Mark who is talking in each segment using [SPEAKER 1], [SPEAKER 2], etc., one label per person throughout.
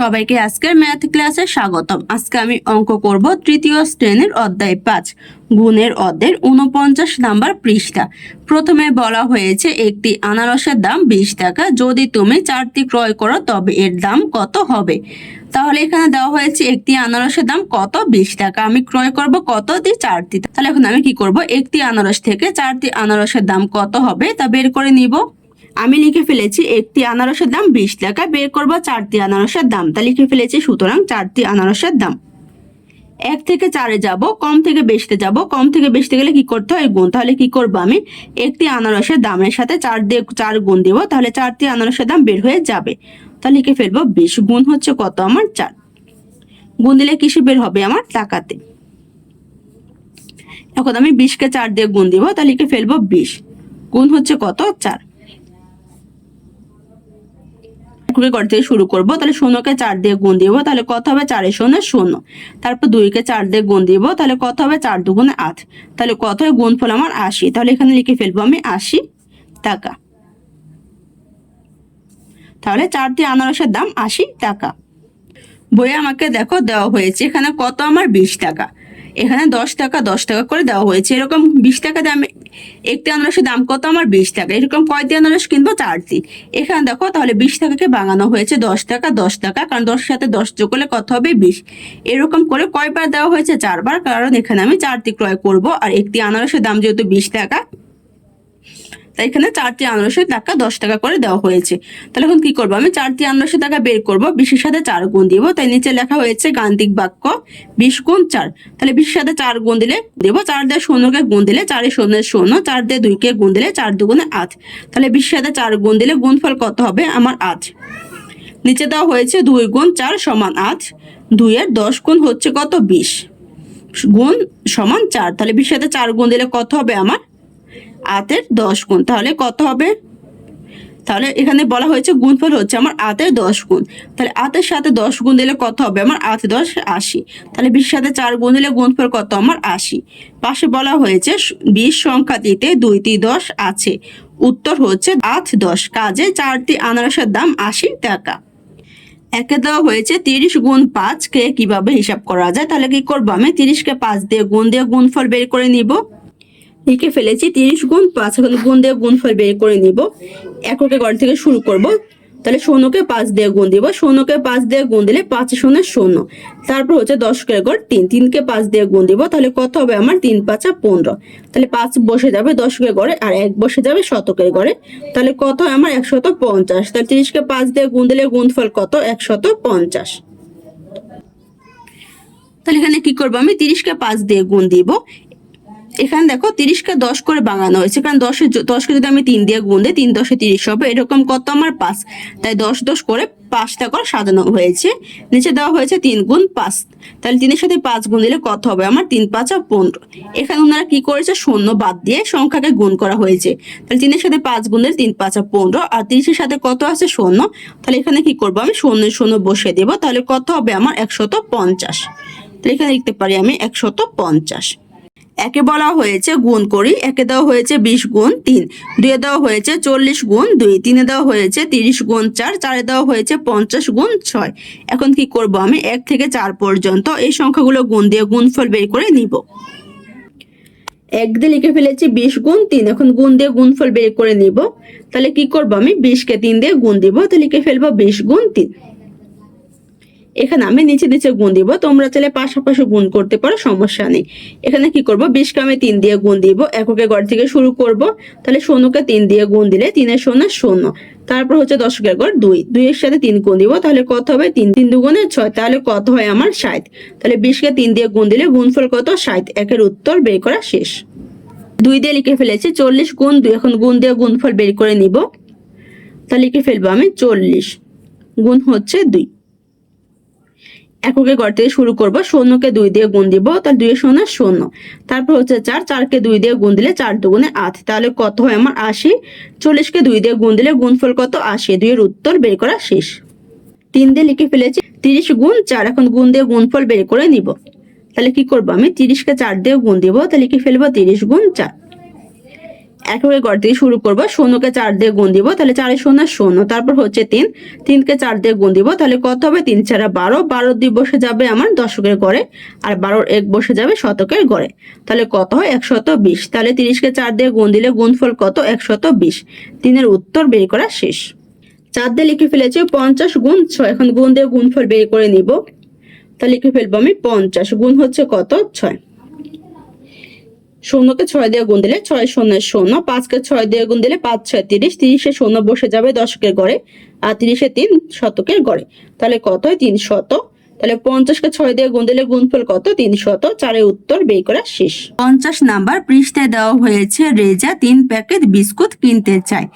[SPEAKER 1] সবাইকে আজকের ম্যাথ ক্লাসে স্বাগতম। আজকে আমি অঙ্ক করব তৃতীয় শ্রেণীর অধ্যায় 5 গুণের অধ্যায়ের 49 নাম্বার পৃষ্ঠা। প্রথমে বলা হয়েছে একটি আনারসের দাম 20 টাকা, যদি তুমি 4টি ক্রয় করো তবে এর দাম কত হবে। তাহলে এখানে দেওয়া হয়েছে একটি আনারসের দাম কত, 20 টাকা। আমি ক্রয় করব কত দিয়ে, 4টি। তাহলে এখন আমি কি করব, একটি আনারস থেকে 4টি আনারসের দাম কত হবে তা বের করে নিব। আমি লিখে ফেলেছি একটি আনারসের দাম 20 টাকা, বের করব 4টি আনারসের দাম। তা লিখে ফেলেছি, সুতরাং 4টি আনারসের দাম। 1 থেকে 4-এ যাব, কম থেকে বেশিতে যাব। কম থেকে বেশিতে গেলে কি করতে হয়, গুণ। তাহলে কি করব, আমি একটি আনারসের দামের সাথে 4 দিয়ে 4 গুণ দিব, তাহলে 4টি আনারসের দাম বের হয়ে যাবে। তাহলে লিখে ফেলবো 20 গুণ হচ্ছে কত, আমার 4। গুণ দিলে কিসে বের হবে, আমার টাকাতে। এখন আমি 20-কে 4 দিয়ে গুণ দিব, তাহলে লিখে ফেলবো 20 গুণ হচ্ছে কত, 4। ঘর থেকে শুরু করব, তাহলে 0-কে 4 দিয়ে গুণ দিব, তাহলে কত হবে, 4 এর 0 0। তারপর 2-কে 4 দিয়ে গুণ দিব, তাহলে কত হবে, 4 দুগুণে 8। তাহলে কত হয়, গুণফল আমার 80। তাহলে এখানে লিখে ফেলবো আমি 80 টাকা। তাহলে 4টি আনারসের দাম 80 টাকা। বইয়ে আমাকে দেখো দেওয়া হয়েছে এখানে কত, আমার 20 টাকা। এখানে 10 টাকা 10 টাকা করে দেওয়া হয়েছে। এরকম 20 টাকা দামে একটি আনারসের দাম কত, আমার 20 টাকা। এরকম কয়টি আনারস কিনবো, 4টি। এখানে দেখো তাহলে 20 টাকাকে ভাঙানো হয়েছে 10 টাকা 10 টাকা, কারণ 10-এর সাথে 10 যোগ করলে কত হবে, 20। এরকম করে কয়বার দেওয়া হয়েছে, 4বার, কারণ এখানে আমি 4টি ক্রয় করব। আর একটি আনারসের দাম যেহেতু 20 টাকা, তাই এখানে 4টি আনারসের টাকা 10 টাকা করে দেওয়া হয়েছে। তাহলে এখন কি করবো, আমি 4টি আনারসের টাকা বের করবো, 20-এর সাথে 4 গুণ দিব। তাই নিচে লেখা হয়েছে গাণিতিক বাক্য 20 গুণ 4। তাহলে 20-এর সাথে 4 গুণ দিলে দেবো, 4 দিয়ে 0-কে গুণ দিলে 4 এর 0 0, 4 দিয়ে 2-কে গুণ দিলে 4 দুগুণে 8। তাহলে 20-এর সাথে 4 গুণ দিলে গুণফল কত হবে, আমার 8। নিচে দেওয়া হয়েছে 2 গুণ 4 সমান 8। 2 এর 10 গুণ হচ্ছে কত, 20 গুণ সমান 4। তাহলে 20-এর সাথে 4 গুণ দিলে কত হবে, আমার 8-এর 10 গুণ। তাহলে কত হবে, তাহলে এখানে বলা হয়েছে গুণফল হচ্ছে আমার 8-এর 10 গুণ। তাহলে 8-এর সাথে 10 গুণ দিলে কত হবে, আমার 8 10 80। তাহলে 20-এর সাথে 4 গুণ দিলে গুণফল কত, আমার 80। পাশে বলা হয়েছে 20 সংখ্যাটিতে 2টি 10 আছে। উত্তর হচ্ছে 8 10। কাজে 4টি আনারসের দাম 80 টাকা। একে দেওয়া হয়েছে 30 গুণ 5 কে কিভাবে হিসাব করা যায়। তাহলে কি করবো, আমি 30-কে 5 দিয়ে গুণফল বের করে নিব। লিখে ফেলেছি 30 গুণ 5। এখন গুণ দিয়ে গুণফল বের করে নিব। এককে ঘর থেকে শুরু করব। তাহলে 0-কে 5 দিয়ে গুণ দিব। 0-কে 5 দিয়ে গুণ দিলে 5 0 0। তারপর হচ্ছে 10-এর ঘর 3। 3-কে 5 দিয়ে গুণ দিব, তাহলে কত হবে, আমার 3 5 15। তাহলে 5 বসে যাবে 10-এর ঘরে, আর 1 বসে যাবে শতকের ঘরে। তাহলে কত হয়, আমার 150। তাহলে 30-কে 5 দিয়ে গুণ দিলে গুণফল কত, 150। তাহলে এখানে কি করবো, আমি 30-কে 5 দিয়ে গুণ দিব। এখানে দেখো 30-কে 10 করে ভাঙানো হয়েছে, কারণ 10-কে যদি আমি 3 দিয়ে গুণ দিই, 3 10 30 হবে। এরকম কত, আমার 5। তাই 10 10 করে 5টা করে সাজানো হয়েছে। নিচে দেওয়া হয়েছে 3 গুণ 5। তাহলে 3-এর সাথে 5 গুণ দিলে কত হবে, আমার 3 5 15। এখানে ওনারা কি করেছে, শূন্য বাদ দিয়ে সংখ্যাকে গুণ করা হয়েছে। তাহলে 3-এর সাথে 5 গুণ দিলে 3 5 15। আর 30-এর সাথে কত আছে, শূন্য। তাহলে এখানে কি করবো, আমি 0 0 বসিয়ে দেবো। তাহলে কত হবে, আমার 150। তাহলে এখানে লিখতে পারি আমি 150। একে বলা হয়েছে গুণ করি। একে দেওয়া হয়েছে 20 গুণ 3। 2-এ দেওয়া হয়েছে 40 গুণ 2। 3-এ দেওয়া হয়েছে 30 গুণ 4। 4-এ দেওয়া হয়েছে 50 গুণ 6। এখন কি করব, আমি 1 থেকে 4 পর্যন্ত এই সংখ্যাগুলো গুণ দিয়ে গুণফল বের করে নিব। 1 দিয়ে লিখে ফেলেছি 20 গুণ 3। এখন গুণ দিয়ে গুণফল বের করে নিব। তাহলে কি করব, আমি 20-কে 3 দিয়ে গুণ দিব। তাহলে লিখে ফেলবো 20 গুণ 3। এখানে আমি নিচে নিচে গুণ দিব, তোমরা চাইলে পাশাপাশি গুণ করতে পারো, সমস্যা নেই। এখানে কি করব, 20-কে আমি 3 দিয়ে গুণ দিব। এককে ঘর থেকে শুরু করব। তাহলে 0-কে 3 দিয়ে গুণ দিলে 3 এর 0 0। তারপর হচ্ছে 10-এর ঘর 2। 2-এর সাথে 3 গুণ দিব, তাহলে কত হবে, 3 3 দুগুণে 6। তাহলে কত হয়, আমার 60। তাহলে 20-কে 3 দিয়ে গুণ দিলে গুণফল কত, 60। একের উত্তর বের করা শেষ। 2 দিয়ে লিখে ফেলেছি 40 গুণ 2। এখন গুণ দিয়ে গুণফল বের করে নিব। তাহলে লিখে ফেলবো আমি 40 গুণ হচ্ছে 2। এককে ঘর থেকে শুরু করব। 0-কে 2 দিয়ে গুণ দিব, তাহলে 2 এর 0 0। তারপর হচ্ছে 4। 4-কে 2 দিয়ে গুণ দিলে 4 দুগুণে 8। তাহলে কত হয়, আমার 80। 40-কে 2 দিয়ে গুণ দিলে গুণফল কত, 80। 2 এর উত্তর বের করা শেষ। 3 দিয়ে লিখে ফেলেছি 30 গুণ 4। এখন গুণ দিয়ে গুণফল বের করে নিব। তাহলে কি করব, আমি 30-কে 4 দিয়ে গুণ দিব। তাহলে লিখে ফেলবো 30 গুণ 4। একবারে ঘর থেকে শুরু করব। শূন্যকে 4 দিয়ে গুণ দিব, তাহলে 4 শূন্য শূন্য, তারপর হচ্ছে 3, 3কে 4 দিয়ে গুণ দিব, তাহলে কত হবে? 3 4 12, 12 2 বসে যাবে আমার দশকের ঘরে, আর 12 1 বসে যাবে শতকের ঘরে, তাহলে কত হয়? 120। তাহলে 30কে 4 দিয়ে গুণ দিলে গুণফল কত? 120। 3-এর উত্তর বের করা শেষ। 4 দিয়ে লিখে ফেলেছি 50 গুণ 6। এখন গুণ দিয়ে গুণফল বের করে নিব, তাহলে লিখে ফেলবো আমি 50 গুণ হচ্ছে কত? 6। শূন্যকে 6 দিয়ে গুণ দিলে 6 শূন্য শূন্য, 5কে 6 দিয়ে গুণ দিলে 5 6 30, 30-এ শূন্য বসে যাবে দশকের ঘরে, আর 30-এ 3 শতকের ঘরে, তাহলে কত হয়? 300। তাহলে 50কে 6 দিয়ে গুণ দিলে গুণফল কত? 300। 4-এর উত্তর বের করা শেষ। 50 নাম্বার পৃষ্ঠায় দেওয়া হয়েছে রেজা 3 প্যাকেট বিস্কুট কিনতে চায়।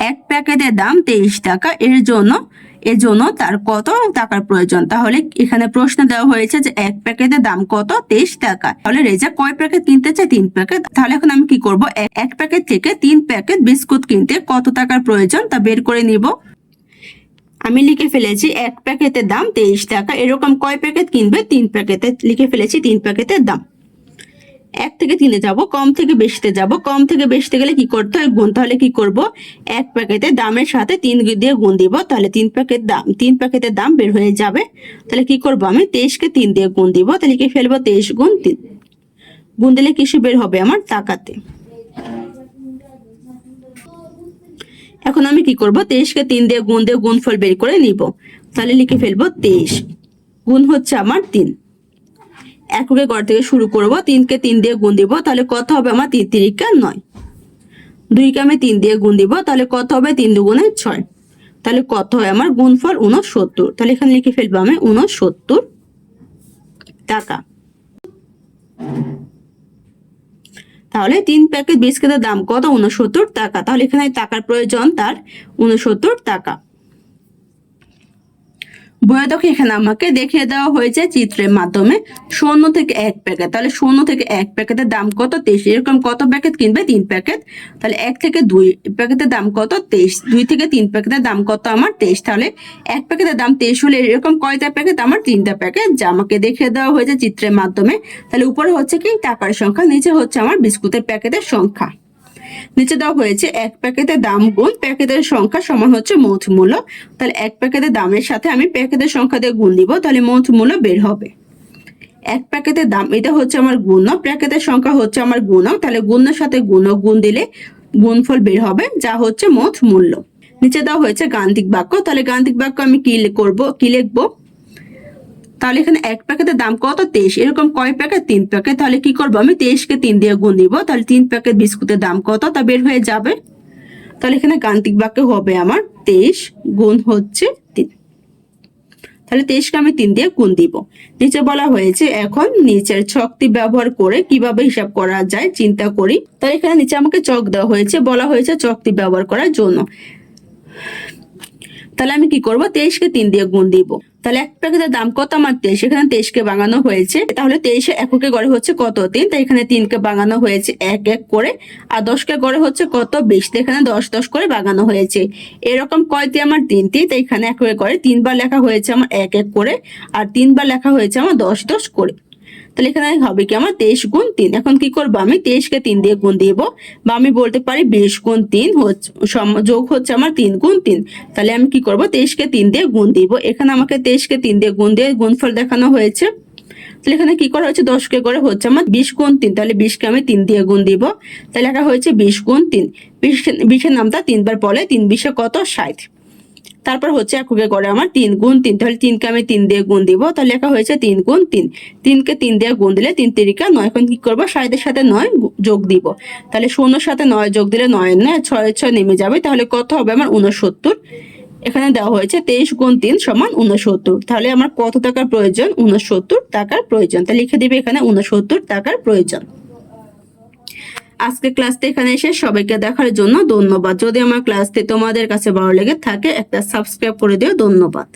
[SPEAKER 1] এক প্যাকেটের দাম 23 টাকা, এর জন্য তার কত টাকার প্রয়োজন? তাহলে এখানে প্রশ্ন দেওয়া হয়েছে যে এক প্যাকেটের দাম কত? 23 টাকা। তাহলে রেজা কয় প্যাকেট কিনতে চায়? 3 প্যাকেট। তাহলে এখন আমি কি করব? এক প্যাকেট থেকে 3 প্যাকেট বিস্কুট কিনতে কত টাকার প্রয়োজন তা বের করে নিব। আমি লিখে ফেলেছি এক প্যাকেটের দাম 23 টাকা। এরকম কয় প্যাকেট কিনবে? 3 প্যাকেটে লিখে ফেলেছি 3 প্যাকেটের দাম। 1 থেকে 3-এ যাব, কম থেকে বেশিতে যাব। কম থেকে বেশিতে গেলে কি করতে হয়? গুণ। তাহলে কি করব? এক প্যাকেটের দামের সাথে 3 দিয়ে গুণ দিব, তাহলে 3 প্যাকেটের দাম বের হয়ে যাবে। তাহলে কি করব? আমি 23-কে 3 দিয়ে গুণ দিব, তাহলে কি ফেলবো? 23 গুণ 3। গুণ দিলে কিছু বের হবে আমার? টাকাতে। এখন আমি কি করব? 23-কে 3 দিয়ে গুণফল বের করে নিব, তাহলে লিখে ফেলবো 23 গুণ হচ্ছে আমার 3। এককে ঘর থেকে শুরু করব। 3-কে 3 দিয়ে গুণ দিব, তাহলে কত হবে আমার? 3 3-কা 9। 2-কে আমি 3 দিয়ে গুণ দিব, তাহলে কত হবে? 3 2-গুণে 6, তাহলে কত হয় আমার? গুণফল 69। তাহলে এখানে লিখে ফেলবো আমি 69 টাকা। তাহলে 3 প্যাকেট বিস্কুটের দাম কত? 69 টাকা। তাহলে এখানে টাকার প্রয়োজন তার 69 টাকা। বইয়ে দেখো এখানে আমাকে দেখিয়ে দেওয়া হয়েছে চিত্রের মাধ্যমে 0 থেকে 1 প্যাকেট। তাহলে 0 থেকে 1 প্যাকেটের দাম কত? 23। এরকম কত প্যাকেট কিনবে? 3 প্যাকেট। তাহলে 1 থেকে 2 প্যাকেটের দাম কত? 23। 2 থেকে 3 প্যাকেটের দাম কত আমার? 23। তাহলে 1 প্যাকেটের দাম 23 হলে এরকম কয়টা প্যাকেট? আমার 3টা প্যাকেট, যা আমাকে দেখিয়ে দেওয়া হয়েছে চিত্রের মাধ্যমে। তাহলে উপরে হচ্ছে কি টাকার সংখ্যা, নিচে হচ্ছে আমার বিস্কুটের প্যাকেটের সংখ্যা। নিচে দেওয়া হয়েছে এক প্যাকেটের দাম গুণ প্যাকেটের সংখ্যা সমান হচ্ছে মোট মূল্য। তাহলে এক প্যাকেটের দামের সাথে আমি প্যাকেটের সংখ্যা দিয়ে গুণ দিব, তাহলে মোট মূল্য বের হবে। এক প্যাকেটের দাম, এটা হচ্ছে আমার গুণক, প্যাকেটের সংখ্যা হচ্ছে আমার গুণক, তাহলে গুণের সাথে গুণক গুণ দিলে গুণফল বের হবে, যা হচ্ছে মোট মূল্য। নিচে দেওয়া হয়েছে গাণিতিক বাক্য। তাহলে গাণিতিক বাক্য আমি কি লিখবো? তাহলে এখানে এক প্যাকেটের দাম কত? 23। এরকম কয় প্যাকেট? 3 প্যাকেট। তাহলে কি করবো? আমি 23-কে 3 দিয়ে গুণ দিব, তাহলে 3 প্যাকেট বিস্কুটের দাম কত তা বের হয়ে যাবে। তাহলে এখানে গাণিতিক বাক্য হবে আমার 23 গুণ হচ্ছে 3। তাহলে 23-কে আমি 3 দিয়ে গুণ দিব। নিচে বলা হয়েছে এখন নিচের ছকটি ব্যবহার করে কিভাবে হিসাব করা যায় চিন্তা করি। তাহলে এখানে নিচে আমাকে চক দেওয়া হয়েছে, বলা হয়েছে চকটি ব্যবহার করার জন্য। তাহলে আমি কি করব? 23-কে 3 দিয়ে গুণ দিব। তাহলে এক প্যাকেটের দাম কত আমার? 23। এখানে 23-কে ভাঙানো হয়েছে, তাহলে 23-এর এককে গড়ে হচ্ছে কত? 3। তাই এখানে 3-কে ভাঙানো হয়েছে 1 1 করে, আর 10-কে গড়ে হচ্ছে কত? 20। এখানে 10 10 করে ভাঙানো হয়েছে। এরকম কয়টি? আমার 3টি। তাই এখানে এককে গড়ে 3 বার লেখা হয়েছে আমার 1 1 করে, আর 3 বার লেখা হয়েছে আমার 10 10 করে। তাহলে এখানে হবে কি আমার 23 গুণ 3। এখন কি করবো? আমি 23-কে 3 দিয়ে গুণ দিব, বা আমি বলতে পারি 20 গুণ 3 যোগ হচ্ছে আমার 3 গুণ 3। তাহলে আমি কি করব? 23-কে 3 দিয়ে গুণ দিব। এখানে আমাকে 23-কে 3 দিয়ে গুণ দিয়ে গুণফল দেখানো হয়েছে। তাহলে এখানে কি করা হয়েছে? 10-কে করে হচ্ছে আমার 20 গুণ 3। তাহলে 20-কে আমি 3 দিয়ে গুণ দিব, তাহলে লেখা হয়েছে 20 গুণ 3। 20-এর নামটা 3 বার পড়লে 3 20-এ কত? 60। তারপর হচ্ছে এককে গড়ে আমার 3 গুণ 3। তাহলে 3-কে আমি 3 দিয়ে গুণ দিব, তাহলে লেখা হয়েছে 3 গুণ 3। 3-কে 3 দিয়ে গুণ দিলে 3 3-কা 9। এখন কি করবো? 60-এর সাথে 9 যোগ দিব, তাহলে 0-এর সাথে 9 যোগ দিলে 9 9 6 6 নেমে যাবে, তাহলে কত হবে আমার? 69। এখানে দেওয়া হয়েছে 23 গুণ 3 সমান 69। তাহলে আমার কত টাকার প্রয়োজন? 69 টাকার প্রয়োজন। তাহলে লিখে দিবে এখানে 69 টাকার প্রয়োজন। আজকে ক্লাসটা এখানে এসে সবাইকে দেখার জন্য ধন্যবাদ। যদি আমার ক্লাসটি তোমাদের কাছে ভালো লেগে থাকে একটা সাবস্ক্রাইব করে দিও। ধন্যবাদ।